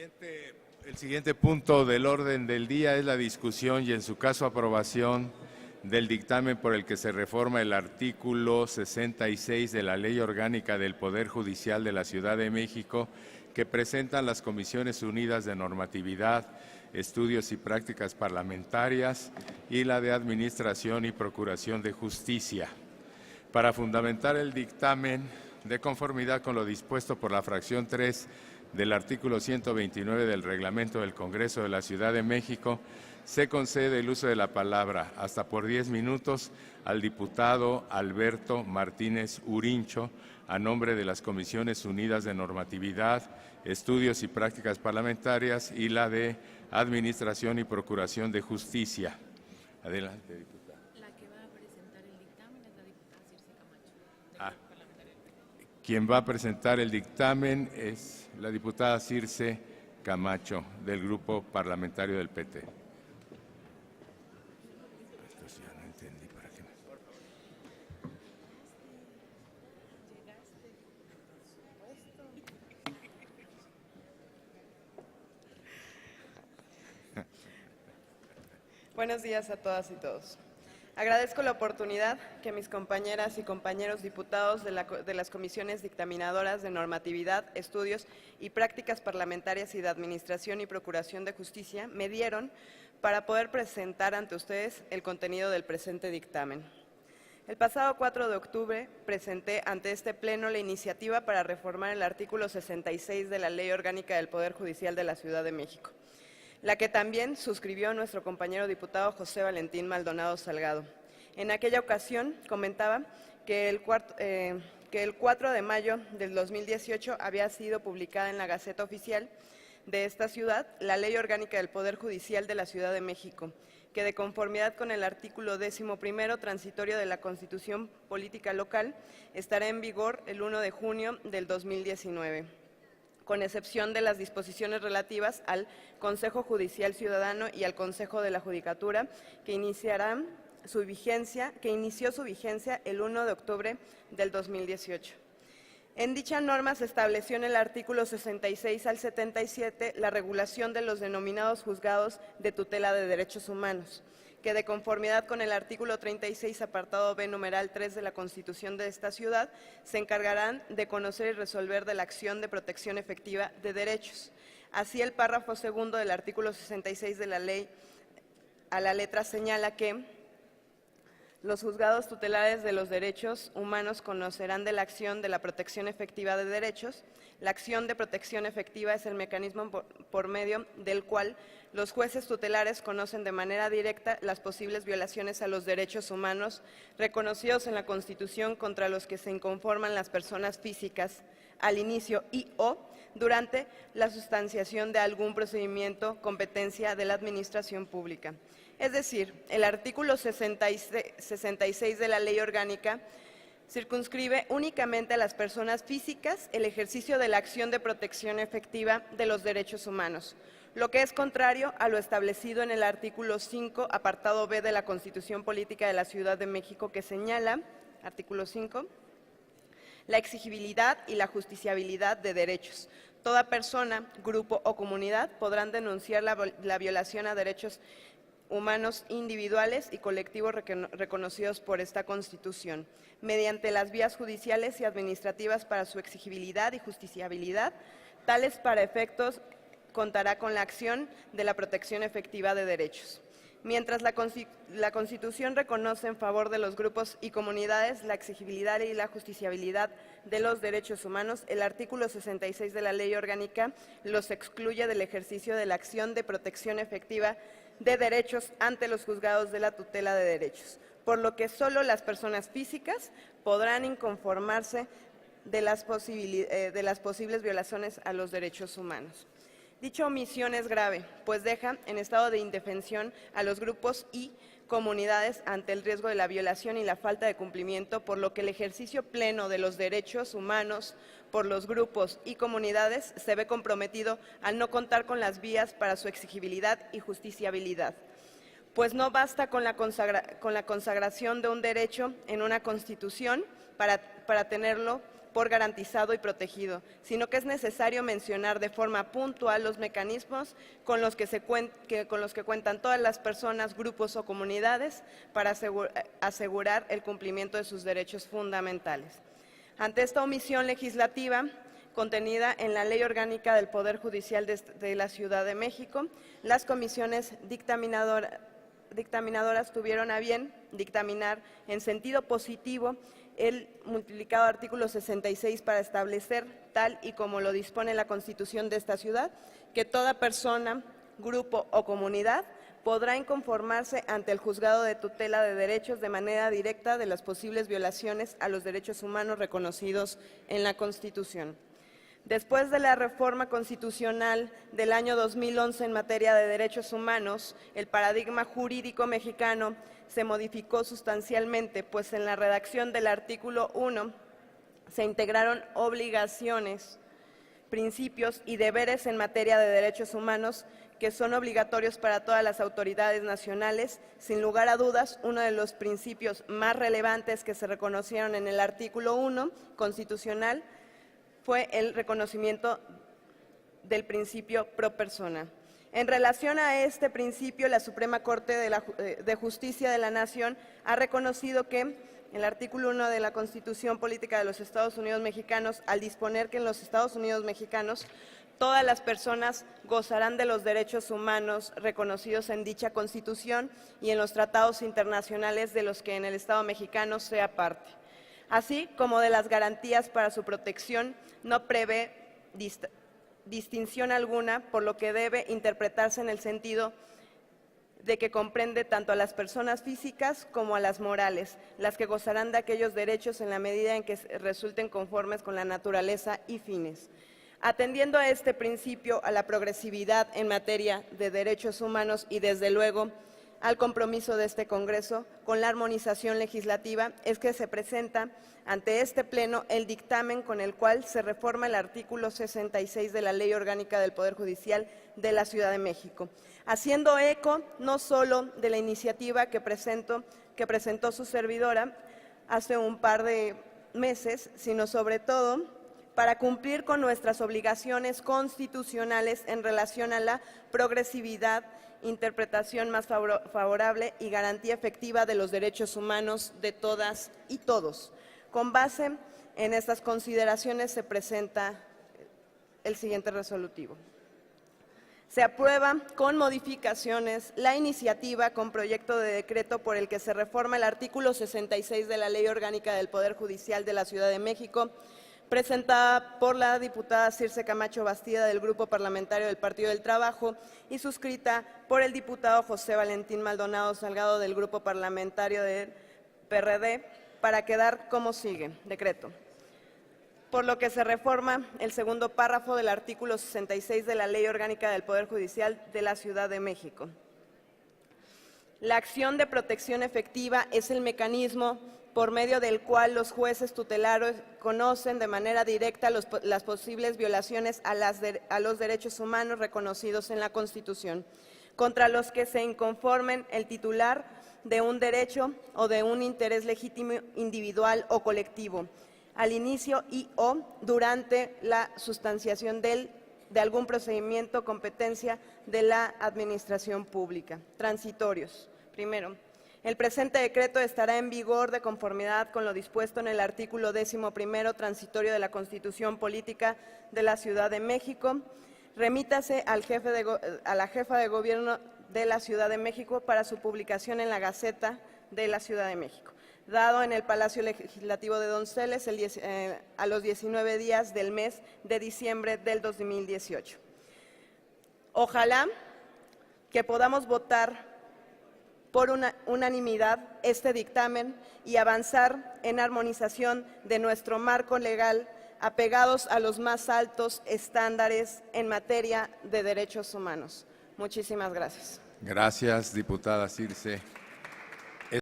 El siguiente punto del orden del día es la discusión y, en su caso, aprobación del dictamen por el que se reforma el artículo 66 de la Ley Orgánica del Poder Judicial de la Ciudad de México, que presentan las Comisiones Unidas de Normatividad, Estudios y Prácticas Parlamentarias y la de Administración y Procuración de Justicia. Para fundamentar el dictamen, de conformidad con lo dispuesto por la fracción 3 del artículo 129 del Reglamento del Congreso de la Ciudad de México, se concede el uso de la palabra hasta por 10 minutos al diputado Alberto Martínez Urincho, a nombre de las Comisiones Unidas de Normatividad, Estudios y Prácticas Parlamentarias y la de Administración y Procuración de Justicia. Adelante, diputada. La que va a presentar el dictamen es la diputada Circe Camacho. Quien va a presentar el dictamen es la diputada Circe Camacho, del Grupo Parlamentario del PT. Esto ya no entendí para qué. Buenos días a todas y todos. Agradezco la oportunidad que mis compañeras y compañeros diputados de las comisiones dictaminadoras de normatividad, estudios y prácticas parlamentarias y de administración y procuración de justicia me dieron para poder presentar ante ustedes el contenido del presente dictamen. El pasado 4 de octubre presenté ante este Pleno la iniciativa para reformar el artículo 66 de la Ley Orgánica del Poder Judicial de la Ciudad de México, la que también suscribió nuestro compañero diputado José Valentín Maldonado Salgado. En aquella ocasión comentaba que el 4 de mayo del 2018 había sido publicada en la Gaceta Oficial de esta ciudad la Ley Orgánica del Poder Judicial de la Ciudad de México, que de conformidad con el artículo 11º transitorio de la Constitución Política Local estará en vigor el 1 de junio del 2019. Con excepción de las disposiciones relativas al Consejo Judicial Ciudadano y al Consejo de la Judicatura, que inició su vigencia el 1 de octubre del 2018. En dicha norma se estableció en el artículo 66 al 77 la regulación de los denominados juzgados de tutela de derechos humanos, que de conformidad con el artículo 36, apartado B, numeral 3 de la Constitución de esta ciudad, se encargarán de conocer y resolver de la acción de protección efectiva de derechos. Así, el párrafo segundo del artículo 66 de la ley, a la letra, señala que los juzgados tutelares de los derechos humanos conocerán de la acción de la protección efectiva de derechos. La acción de protección efectiva es el mecanismo por medio del cual los jueces tutelares conocen de manera directa las posibles violaciones a los derechos humanos reconocidos en la Constitución contra los que se inconforman las personas físicas al inicio y o durante la sustanciación de algún procedimiento competencia de la administración pública. Es decir, el artículo 66 de la Ley Orgánica circunscribe únicamente a las personas físicas el ejercicio de la acción de protección efectiva de los derechos humanos, lo que es contrario a lo establecido en el artículo 5, apartado B de la Constitución Política de la Ciudad de México, que señala, artículo 5, la exigibilidad y la justiciabilidad de derechos. Toda persona, grupo o comunidad podrán denunciar la violación a derechos humanos individuales y colectivos reconocidos por esta Constitución, mediante las vías judiciales y administrativas para su exigibilidad y justiciabilidad, tales para efectos contará con la acción de la protección efectiva de derechos. Mientras la Constitución reconoce en favor de los grupos y comunidades la exigibilidad y la justiciabilidad de los derechos humanos, el artículo 66 de la Ley Orgánica los excluye del ejercicio de la acción de protección efectiva de derechos ante los juzgados de la tutela de derechos, por lo que solo las personas físicas podrán inconformarse de las posibles violaciones a los derechos humanos. Dicha omisión es grave, pues deja en estado de indefensión a los grupos y comunidades ante el riesgo de la violación y la falta de cumplimiento, por lo que el ejercicio pleno de los derechos humanos por los grupos y comunidades se ve comprometido al no contar con las vías para su exigibilidad y justiciabilidad. Pues no basta con la consagración de un derecho en una Constitución para tenerlo por garantizado y protegido, sino que es necesario mencionar de forma puntual los mecanismos con los que cuentan todas las personas, grupos o comunidades para asegurar el cumplimiento de sus derechos fundamentales. Ante esta omisión legislativa contenida en la Ley Orgánica del Poder Judicial de la Ciudad de México, las comisiones dictaminadoras tuvieron a bien dictaminar en sentido positivo el multiplicado artículo 66 para establecer, tal y como lo dispone la Constitución de esta ciudad, que toda persona, grupo o comunidad podrá inconformarse ante el Juzgado de Tutela de Derechos de manera directa de las posibles violaciones a los derechos humanos reconocidos en la Constitución. Después de la reforma constitucional del año 2011 en materia de derechos humanos, el paradigma jurídico mexicano se modificó sustancialmente, pues en la redacción del artículo 1 se integraron obligaciones, principios y deberes en materia de derechos humanos que son obligatorios para todas las autoridades nacionales. Sin lugar a dudas, uno de los principios más relevantes que se reconocieron en el artículo 1 constitucional fue el reconocimiento del principio pro persona. En relación a este principio, la Suprema Corte de Justicia de la Nación ha reconocido que el artículo 1 de la Constitución Política de los Estados Unidos Mexicanos, al disponer que en los Estados Unidos Mexicanos todas las personas gozarán de los derechos humanos reconocidos en dicha Constitución y en los tratados internacionales de los que en el Estado mexicano sea parte, así como de las garantías para su protección, no prevé distinción alguna, por lo que debe interpretarse en el sentido de que comprende tanto a las personas físicas como a las morales, las que gozarán de aquellos derechos en la medida en que resulten conformes con la naturaleza y fines. Atendiendo a este principio, a la progresividad en materia de derechos humanos y, desde luego, al compromiso de este Congreso con la armonización legislativa, es que se presenta ante este Pleno el dictamen con el cual se reforma el artículo 66 de la Ley Orgánica del Poder Judicial de la Ciudad de México, haciendo eco no solo de la iniciativa que presentó su servidora hace un par de meses, sino sobre todo para cumplir con nuestras obligaciones constitucionales en relación a la progresividad, interpretación más favorable y garantía efectiva de los derechos humanos de todas y todos. Con base en estas consideraciones se presenta el siguiente resolutivo. Se aprueba con modificaciones la iniciativa con proyecto de decreto por el que se reforma el artículo 66 de la Ley Orgánica del Poder Judicial de la Ciudad de México, presentada por la diputada Circe Camacho Bastida del Grupo Parlamentario del Partido del Trabajo y suscrita por el diputado José Valentín Maldonado Salgado del Grupo Parlamentario del PRD, para quedar como sigue. Decreto. Por lo que se reforma el segundo párrafo del artículo 66 de la Ley Orgánica del Poder Judicial de la Ciudad de México. La acción de protección efectiva es el mecanismo por medio del cual los jueces tutelares conocen de manera directa las posibles violaciones a los derechos humanos reconocidos en la Constitución, contra los que se inconformen el titular de un derecho o de un interés legítimo individual o colectivo, al inicio y o durante la sustanciación de algún procedimiento o competencia de la Administración Pública. Transitorios. Primero, el presente decreto estará en vigor de conformidad con lo dispuesto en el artículo 11º transitorio de la Constitución Política de la Ciudad de México. Remítase a la jefa de gobierno de la Ciudad de México para su publicación en la Gaceta de la Ciudad de México, dado en el Palacio Legislativo de Donceles a los 19 días del mes de diciembre del 2018. Ojalá que podamos votar por unanimidad este dictamen y avanzar en armonización de nuestro marco legal, apegados a los más altos estándares en materia de derechos humanos. Muchísimas gracias. Gracias, diputada Circe.